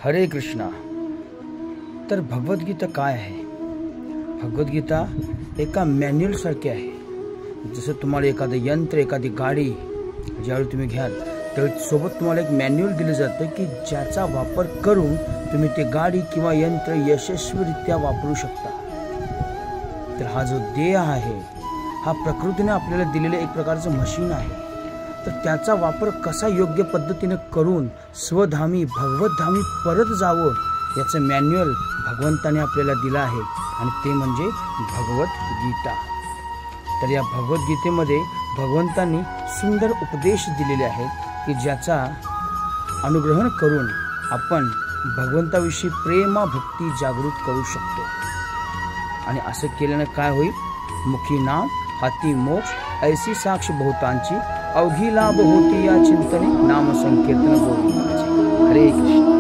हरे कृष्णा। तर भगवद्गीता काय आहे? भगवद्गीता एका मॅन्युअल सारखी आहे। जसं तुम्हाला एखादं यंत्र, एखादी गाडी ज्यावेळी तुम्ही घ्याल त्यावेळी सोबत तुम्हाला एक मॅन्युअल दिलं जातं की ज्याचा वापर करून तुम्ही ते गाडी किंवा यंत्र यशस्वीरित्या वापरू शकता। तर हा जो देह आहे हा प्रकृतीने आपल्याला दिलेलं एक प्रकारचं मशीन आहे। तर त्याचा वापर कसा योग्य पद्धतीने करून स्वधामी भगवतधामी परत जावं याचं मॅन्युअल भगवंताने आपल्याला दिलं आहे आणि ते म्हणजे भगवद्गीता। तर या भगवद्गीतेमध्ये भगवंतांनी सुंदर उपदेश दिलेले आहेत की ज्याचा अनुग्रहण करून आपण भगवंताविषयी प्रेम भक्ती जागृत करू शकतो। आणि असं केल्याने काय होईल? मुखी नाम हाती मोक्ष ऐसी साक्ष बहुतांची अवघी लाभ होती या चिंतने नाम संकीर्तन बोलण्याचे। हरे कृष्ण।